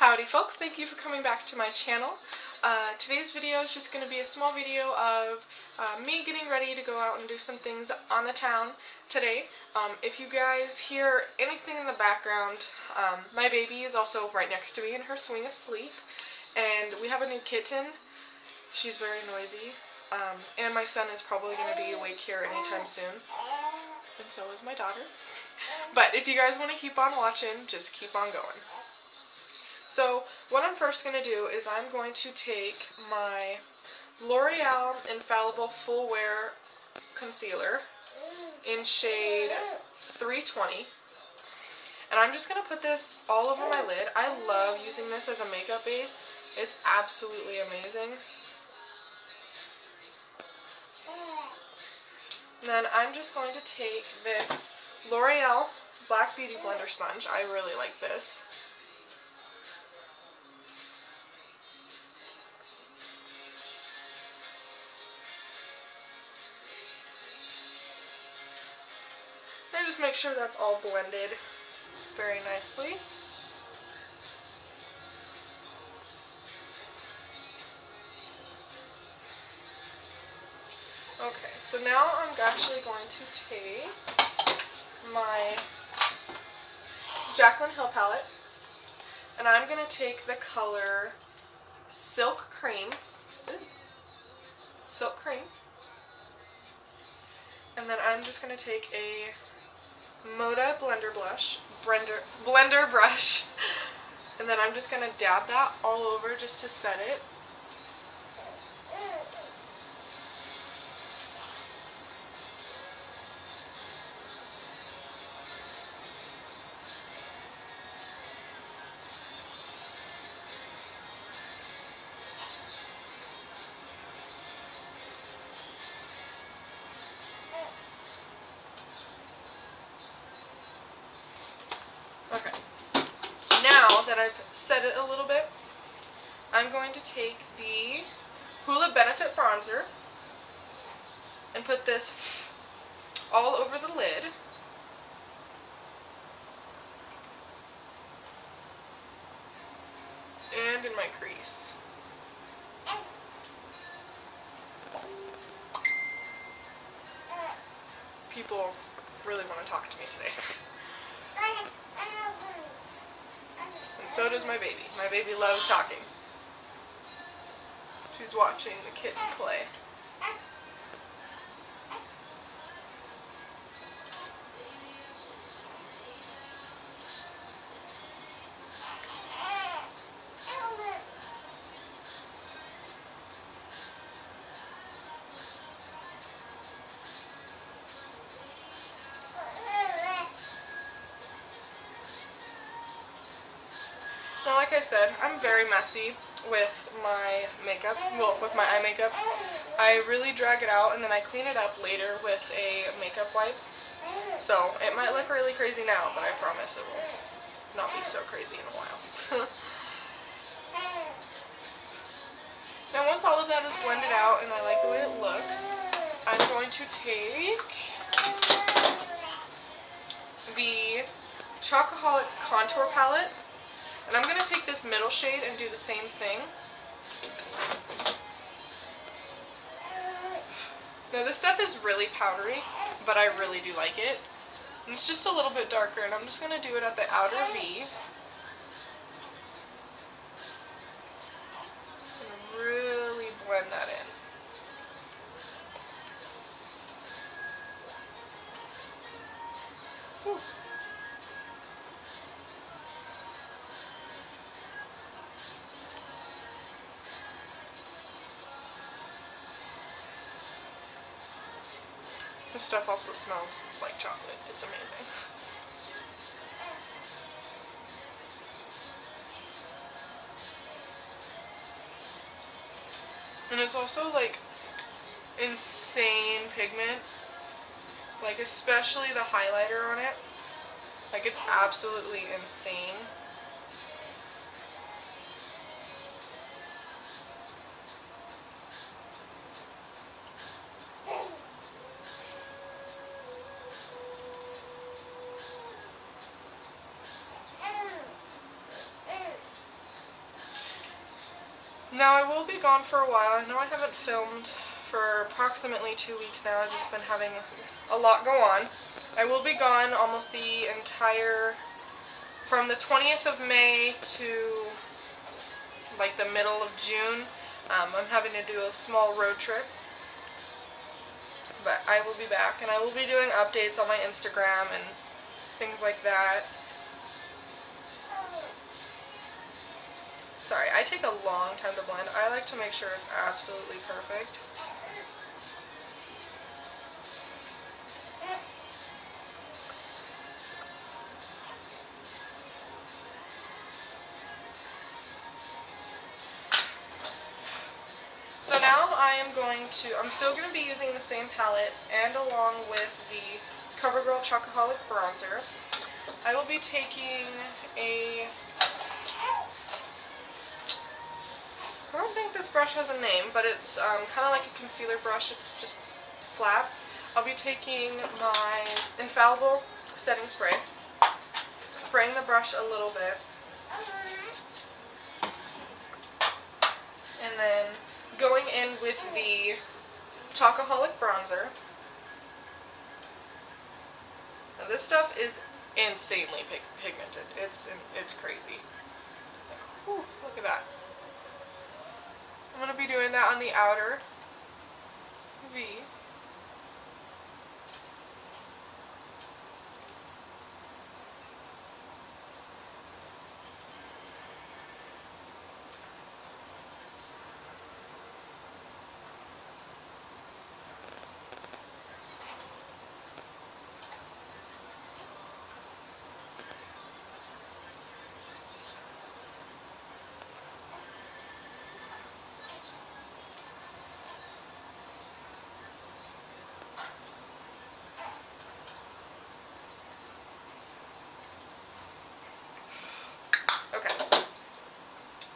Howdy folks, thank you for coming back to my channel. Today's video is just going to be a small video of me getting ready to go out and do some things on the town today. If you guys hear anything in the background, my baby is also right next to me in her swing asleep, and we have a new kitten. She's very noisy, and my son is probably going to be awake here anytime soon, and so is my daughter. But if you guys want to keep on watching, just keep on going. So what I'm first going to do is I'm going to take my L'Oreal Infallible Full Wear Concealer in shade 320. And I'm just going to put this all over my lid. I love using this as a makeup base. It's absolutely amazing. And then I'm just going to take this L'Oreal Black Beauty Blender Sponge. I really like this. And just make sure that's all blended very nicely. Okay, so now I'm actually going to take my Jaclyn Hill palette, and I'm going to take the color Silk Cream. Silk Cream. And then I'm just going to take a Moda blender brush, and then I'm just going to dab that all over just to set it. Okay, now that I've set it a little bit, I'm going to take the Hoola Benefit Bronzer and put this all over the lid. And in my crease. People really want to talk to me today. And so does my baby. My baby loves talking. She's watching the kitten play. Now, like I said, I'm very messy with my makeup, well, with my eye makeup. I really drag it out and then I clean it up later with a makeup wipe. So, it might look really crazy now, but I promise it will not be so crazy in a while. Now, once all of that is blended out and I like the way it looks, I'm going to take the Chocoholic Contour Palette. And I'm going to take this middle shade and do the same thing. Now this stuff is really powdery, but I really do like it. And it's just a little bit darker, and I'm just going to do it at the outer V. And really blend that in. Whew. This stuff also smells like chocolate. It's amazing. And it's also like insane pigment. Like especially the highlighter on it. Like it's absolutely insane. Now I will be gone for a while. I know I haven't filmed for approximately 2 weeks now. I've just been having a lot go on. I will be gone almost the entire, from the 20th of May to like the middle of June. I'm having to do a small road trip. But I will be back, and I will be doing updates on my Instagram and things like that. Sorry, I take a long time to blend. I like to make sure it's absolutely perfect. So now I'm still going to be using the same palette, and along with the CoverGirl Chocoholic Bronzer, I will be taking a, I don't think this brush has a name, but it's kind of like a concealer brush. It's just flat. I'll be taking my Infallible setting spray, spraying the brush a little bit, and then going in with the Chocoholic Bronzer. Now this stuff is insanely pigmented. It's crazy. Like, whew, look at that. I'm going to be doing that on the outer V.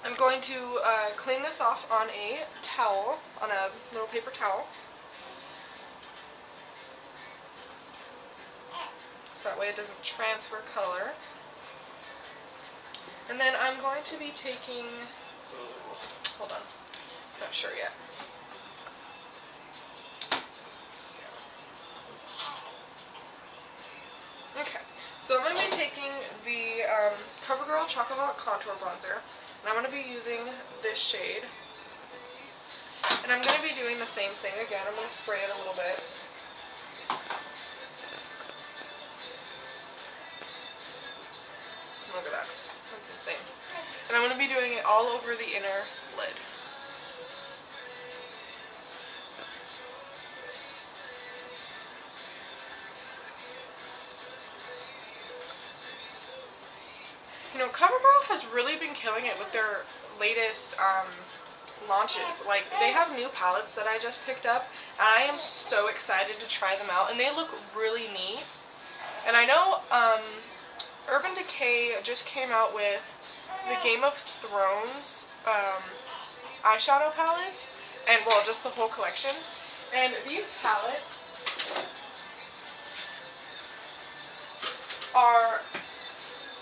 I'm going to clean this off on a towel, on a little paper towel. So that way it doesn't transfer color. And then I'm going to be taking, hold on, not sure yet. Okay, so I'm going to be taking the CoverGirl Chocoholic Contour Bronzer, and I'm going to be using this shade. And I'm going to be doing the same thing again. I'm going to spray it a little bit. Look at that. That's insane. And I'm going to be doing it all over the inner lid. You know, CoverGirl has really been killing it with their latest launches. Like, they have new palettes that I just picked up, and I am so excited to try them out, and they look really neat. And I know Urban Decay just came out with the Game of Thrones eyeshadow palettes, and well, just the whole collection. And these palettes are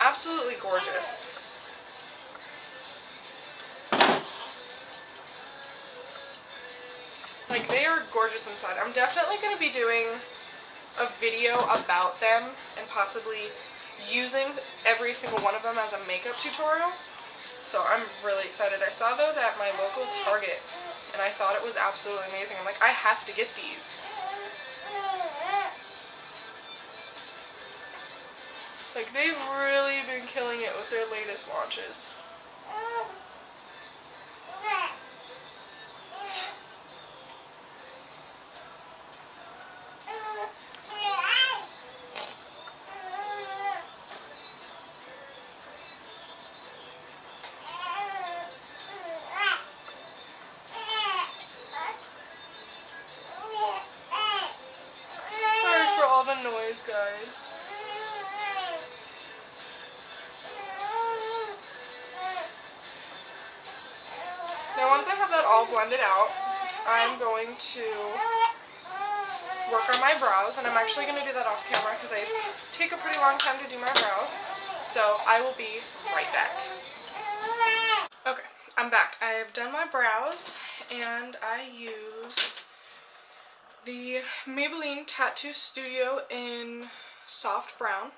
absolutely gorgeous. Like, they are gorgeous inside. I'm definitely going to be doing a video about them and possibly using every single one of them as a makeup tutorial. So I'm really excited. I saw those at my local Target and I thought it was absolutely amazing. I'm like, I have to get these. Like, they've really been killing it with their latest launches. Sorry for all the noise, guys. Now once I have that all blended out, I'm going to work on my brows, and I'm actually going to do that off camera because I take a pretty long time to do my brows, so I will be right back. Okay, I'm I'm back. I have done my brows, and I used the Maybelline Tattoo Studio in soft brown.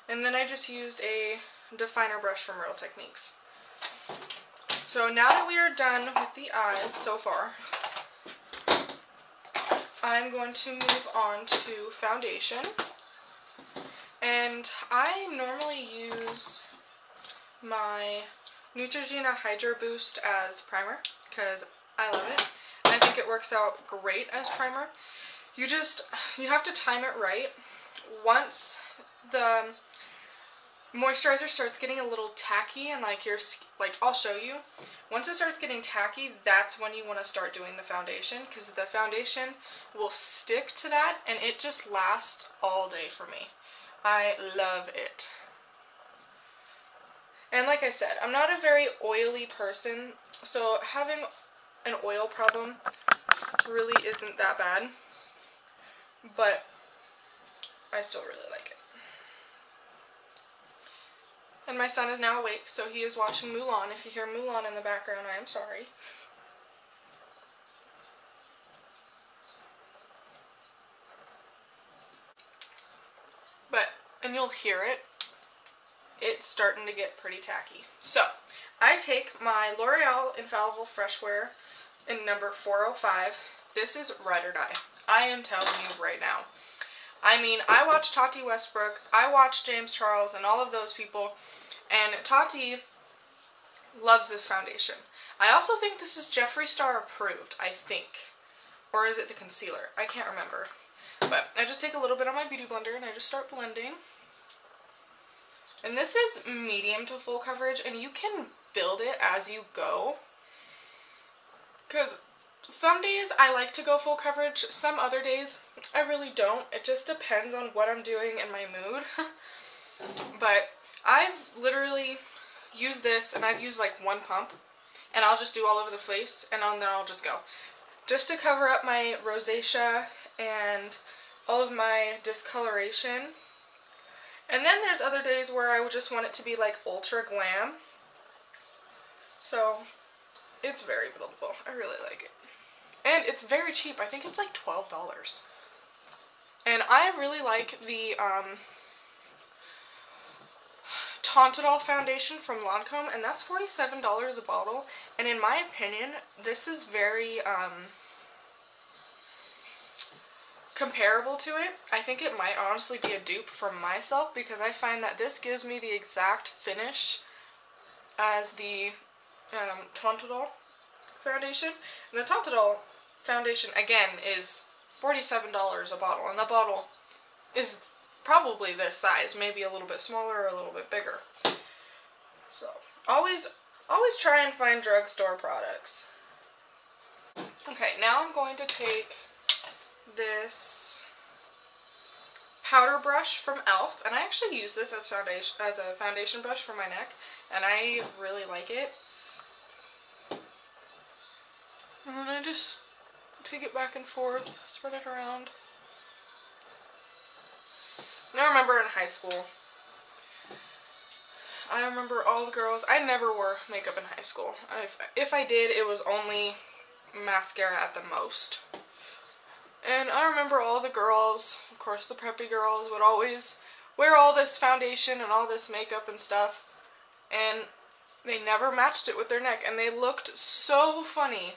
And then I just used a definer brush from Real Techniques. So now that we are done with the eyes so far, I'm going to move on to foundation. And I normally use my Neutrogena Hydro Boost as primer because I love it. I think it works out great as primer. You have to time it right. Once the moisturizer starts getting a little tacky and I'll show you. Once it starts getting tacky, that's when you want to start doing the foundation because the foundation will stick to that and it just lasts all day for me. I love it. And like I said, I'm not a very oily person, so having an oil problem really isn't that bad, but I still really like it. And my son is now awake, so he is watching Mulan. If you hear Mulan in the background, I am sorry. And you'll hear it, it's starting to get pretty tacky. So, I take my L'Oreal Infallible Fresh Wear in number 405. This is ride or die. I am telling you right now. I mean, I watch Tati Westbrook, I watch James Charles, and all of those people, and Tati loves this foundation. I also think this is Jeffree Star approved, I think. Or is it the concealer? I can't remember. But I just take a little bit on my beauty blender and I just start blending. And this is medium to full coverage, and you can build it as you go. Because some days I like to go full coverage, some other days I really don't. It just depends on what I'm doing and my mood. But I've literally used this, and I've used like one pump, and I'll just do all over the face, and then I'll just go. Just to cover up my rosacea and all of my discoloration. And then there's other days where I would just want it to be like ultra glam. So it's very buildable. I really like it. And it's very cheap. I think it's like $12. And I really like the Tontadol foundation from Lancome, and that's $47 a bottle. And in my opinion, this is very comparable to it. I think it might honestly be a dupe for myself because I find that this gives me the exact finish as the Tontadol foundation. And the Tontadol foundation, again, is $47 a bottle, and the bottle is probably this size, maybe a little bit smaller or a little bit bigger. So, always try and find drugstore products. Okay, now I'm going to take this powder brush from e.l.f. and I actually use this as a foundation brush for my neck, and I really like it. And then I just take it back and forth, spread it around. And I remember in high school, I remember all the girls, I never wore makeup in high school. If I did, it was only mascara at the most. And I remember all the girls, of course the preppy girls, would always wear all this foundation and all this makeup and stuff, and they never matched it with their neck, and they looked so funny.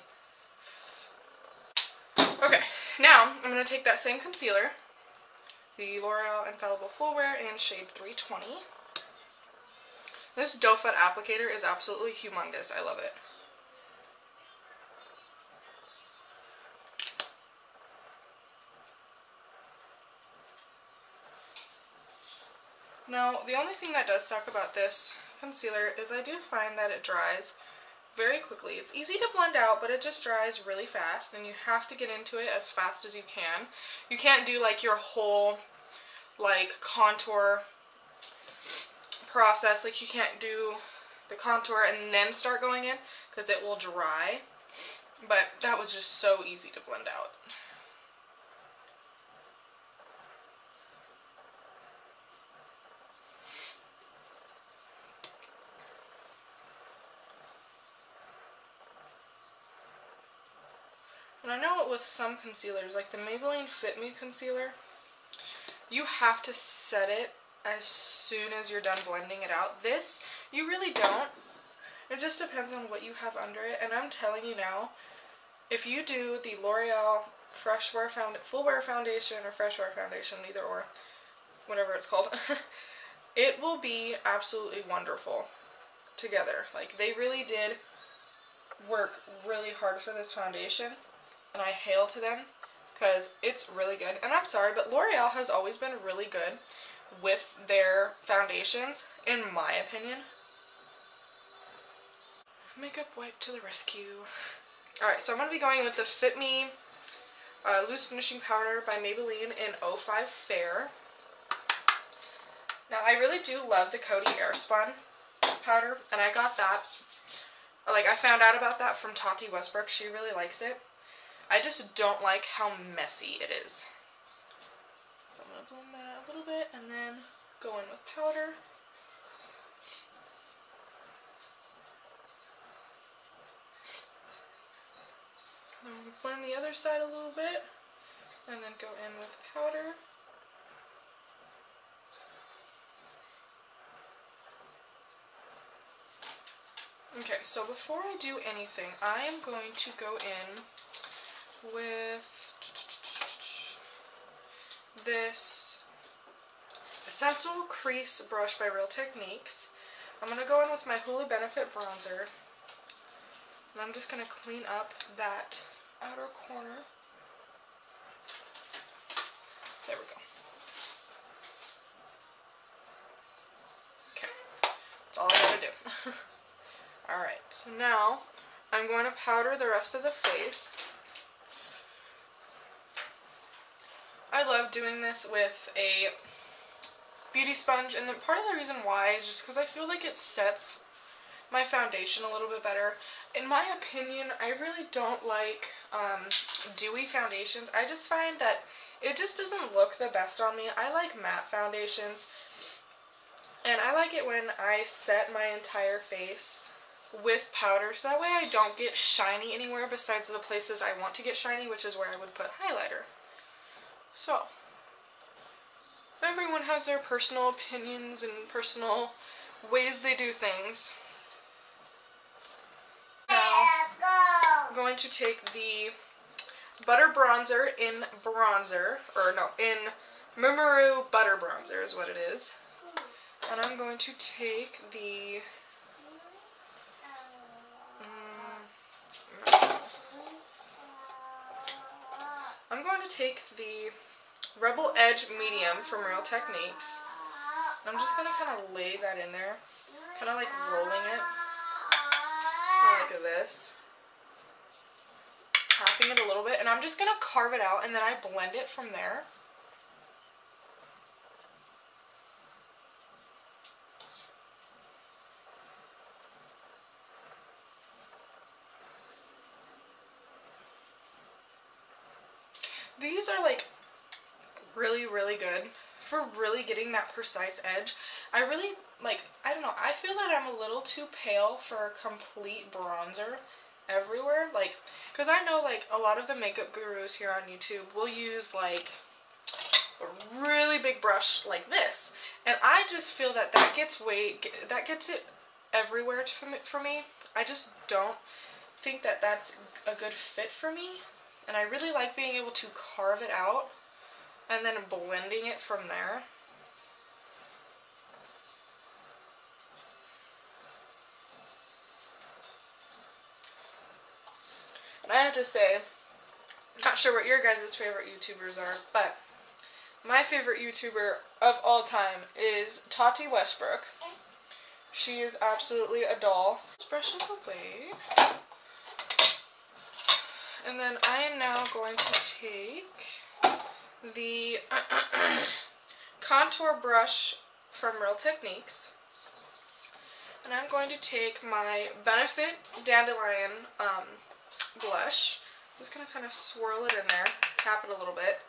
Okay, now I'm going to take that same concealer, the L'Oreal Infallible Full Wear in shade 320. This doe foot applicator is absolutely humongous. I love it. Now, the only thing that does suck about this concealer is I do find that it dries very quickly. It's easy to blend out, but it just dries really fast, and you have to get into it as fast as you can. You can't do like your whole like contour process. Like you can't do the contour and then start going in because it will dry. But that was just so easy to blend out. And I know with some concealers, like the Maybelline Fit Me concealer, you have to set it as soon as you're done blending it out. This, you really don't. It just depends on what you have under it. And I'm telling you now, if you do the L'Oreal Full Wear Foundation or Fresh Wear Foundation, either or, whatever it's called, it will be absolutely wonderful together. Like, they really did work really hard for this foundation, and I hail to them because it's really good. And I'm sorry, but L'Oreal has always been really good with their foundations, in my opinion. Makeup wipe to the rescue. Alright, so I'm going to be going with the Fit Me Loose Finishing Powder by Maybelline in 05 Fair. Now, I really do love the Coty Airspun powder, and I got that, like, I found out about that from Tati Westbrook. She really likes it. I just don't like how messy it is. So I'm going to blend that a little bit and then go in with powder. Then we'll blend the other side a little bit and then go in with powder. Okay, so before I do anything, I am going to go in with this Essential Crease Brush by Real Techniques. I'm going to go in with my Hoola Benefit Bronzer, and I'm just going to clean up that outer corner. There we go. Okay, that's all I gotta do. Alright, so now I'm going to powder the rest of the face. I love doing this with a beauty sponge, and then part of the reason why is just because I feel like it sets my foundation a little bit better. In my opinion, I really don't like dewy foundations. I just find that it just doesn't look the best on me. I like matte foundations, and I like it when I set my entire face with powder, so that way I don't get shiny anywhere besides the places I want to get shiny, which is where I would put highlighter. So, everyone has their personal opinions and personal ways they do things. Now, I'm going to take the Butter Bronzer in Murmuru Butter Bronzer is what it is. And I'm going to take the Rebel Edge Medium from Real Techniques. And I'm just going to kind of lay that in there, kind of like rolling it, like this, tapping it a little bit, and I'm just going to carve it out, and then I blend it from there. These are like really, really good for really getting that precise edge. I really, like, I don't know, I feel that I'm a little too pale for a complete bronzer everywhere. Like, because I know, like, a lot of the makeup gurus here on YouTube will use, like, a really big brush like this. And I just feel that that gets it everywhere for me. I just don't think that that's a good fit for me. And I really like being able to carve it out and then blending it from there. And I have to say, I'm not sure what your guys' favorite YouTubers are, but my favorite YouTuber of all time is Tati Westbrook. She is absolutely a doll. This brush is away. And then I am now going to take the contour brush from Real Techniques, and I'm going to take my Benefit Dandelion blush. I'm just going to kind of swirl it in there, tap it a little bit,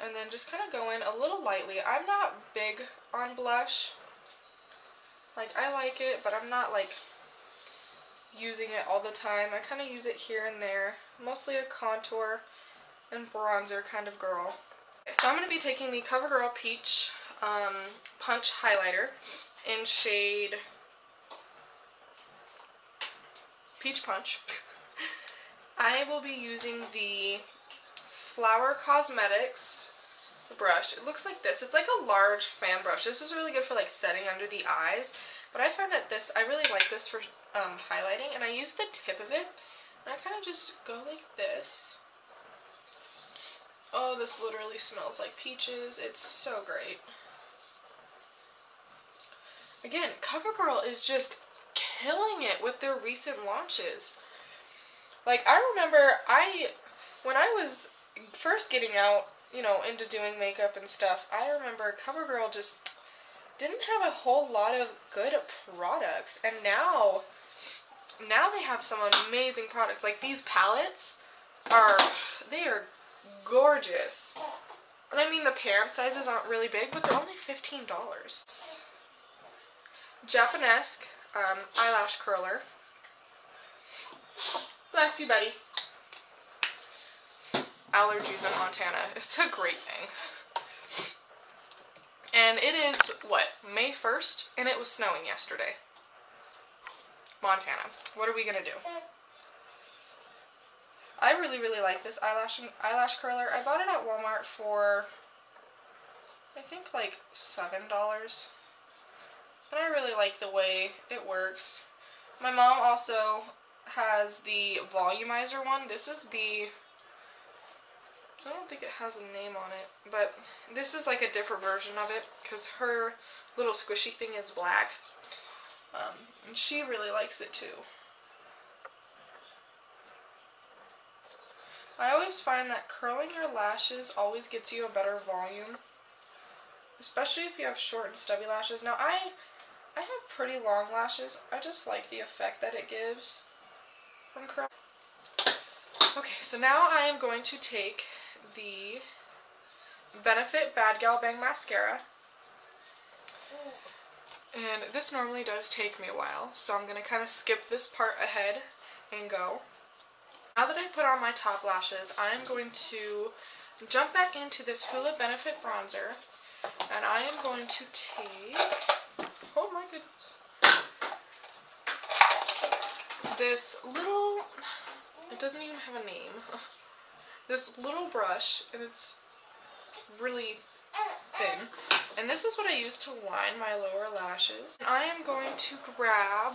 and then just kind of go in a little lightly. I'm not big on blush. Like, I like it, but I'm not like using it all the time. I kind of use it here and there. Mostly a contour and bronzer kind of girl. So I'm going to be taking the CoverGirl Peach Punch Highlighter in shade Peach Punch. I will be using the Flower Cosmetics brush. It looks like this. It's like a large fan brush. This is really good for like setting under the eyes, but I find that I really like this for highlighting, and I use the tip of it, and I kind of just go like this. Oh, this literally smells like peaches. It's so great. Again, CoverGirl is just killing it with their recent launches. Like, I remember when I was first getting out, you know, into doing makeup and stuff, I remember CoverGirl just didn't have a whole lot of good products, and now they have some amazing products. Like, these palettes they are gorgeous. And I mean, the pan sizes aren't really big, but they're only $15. Japanesque eyelash curler. Bless you, buddy. Allergies in Montana. It's a great thing. And it is, what, May 1st? And it was snowing yesterday. Montana. What are we gonna do? I really, really like this eyelash curler. I bought it at Walmart for, I think, like $7. But I really like the way it works. My mom also has the volumizer one. This is the, I don't think it has a name on it, but this is like a different version of it because her little squishy thing is black. And she really likes it too. I always find that curling your lashes always gets you a better volume, especially if you have short and stubby lashes. Now I have pretty long lashes. I just like the effect that it gives from curl. Okay, so now I am going to take the Benefit Bad Gal Bang Mascara. And this normally does take me a while, so I'm going to kind of skip this part ahead and go. Now that I put on my top lashes, I am going to jump back into this Hoola Benefit Bronzer, and I am going to take, oh my goodness, this little, it doesn't even have a name, this little brush, and it's really thin. And this is what I use to line my lower lashes. And I am going to grab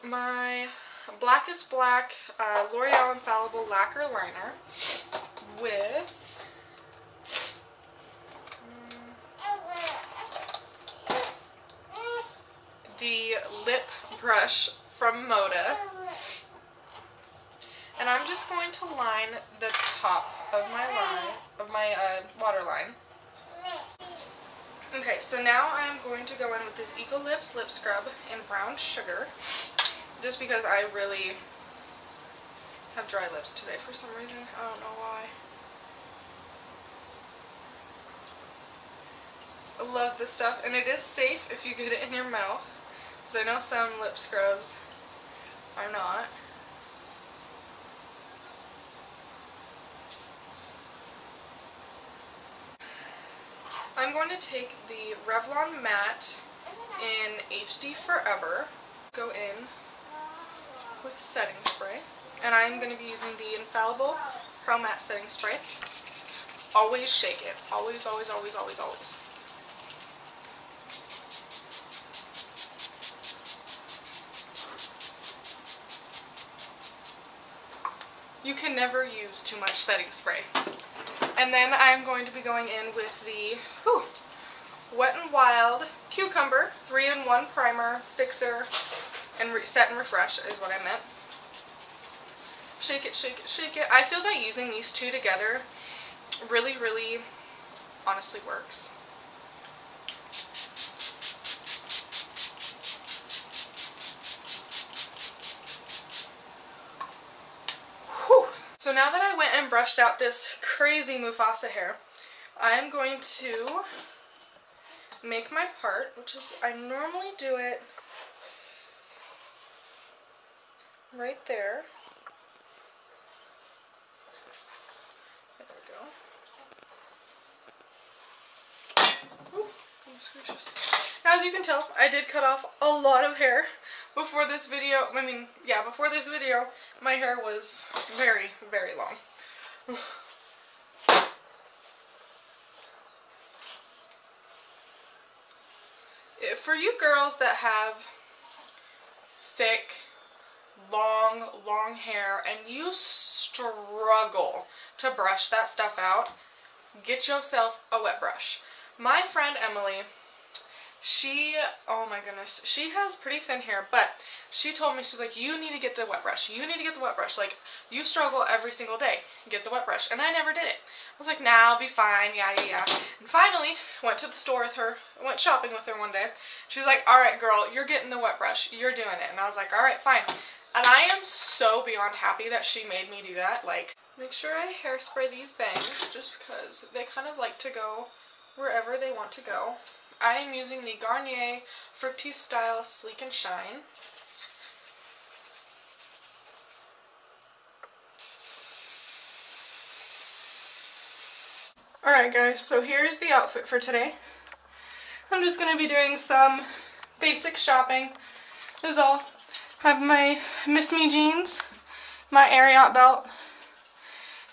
my Blackest Black L'Oreal Infallible Lacquer Liner with the lip brush from Moda. And I'm just going to line the top of my waterline. Okay, so now I'm going to go in with this Eco Lips Lip Scrub in Brown Sugar, just because I really have dry lips today for some reason. I don't know why. I love this stuff, and it is safe if you get it in your mouth, because I know some lip scrubs are not. I'm going to take the Revlon Matte in HD Forever, go in with setting spray, and I'm going to be using the Infallible Pro Matte Setting Spray. Always shake it. Always, always, always, always, always. You can never use too much setting spray. And then I'm going to be going in with the Wet n Wild Cucumber 3-in-1 Primer, Fixer, and Set and Refresh is what I meant. Shake it, shake it, shake it. I feel that using these two together really, really honestly works. So now that I went and brushed out this crazy Mufasa hair, I am going to make my part, which is, I normally do it right there. There we go. Ooh, goodness gracious. Now, as you can tell, I did cut off a lot of hair before this video. I mean, yeah, before this video, my hair was very, very long. For you girls that have thick, long hair and you struggle to brush that stuff out, get yourself a wet brush. My friend Emily, oh my goodness, she has pretty thin hair, but she told me, she's like, you need to get the wet brush. You need to get the wet brush. Like, you struggle every single day. Get the wet brush. And I never did it. I was like, nah, I'll be fine. Yeah. And finally, went to the store with her, went shopping with her one day. She's like, all right, girl, you're getting the wet brush. You're doing it. And I was like, all right, fine. And I am so beyond happy that she made me do that. Like, make sure I hairspray these bangs just because they kind of like to go wherever they want to go. I am using the Garnier Fructis Style Sleek and Shine. Alright guys, so here's the outfit for today. I'm just going to be doing some basic shopping. This is all. I have my Miss Me jeans, my Ariat belt,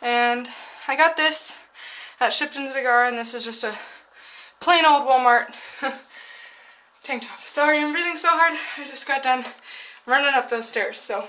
and I got this at Shipton's Big R, and this is just a plain old Walmart tank top. Sorry, I'm breathing so hard. I just got done running up those stairs, so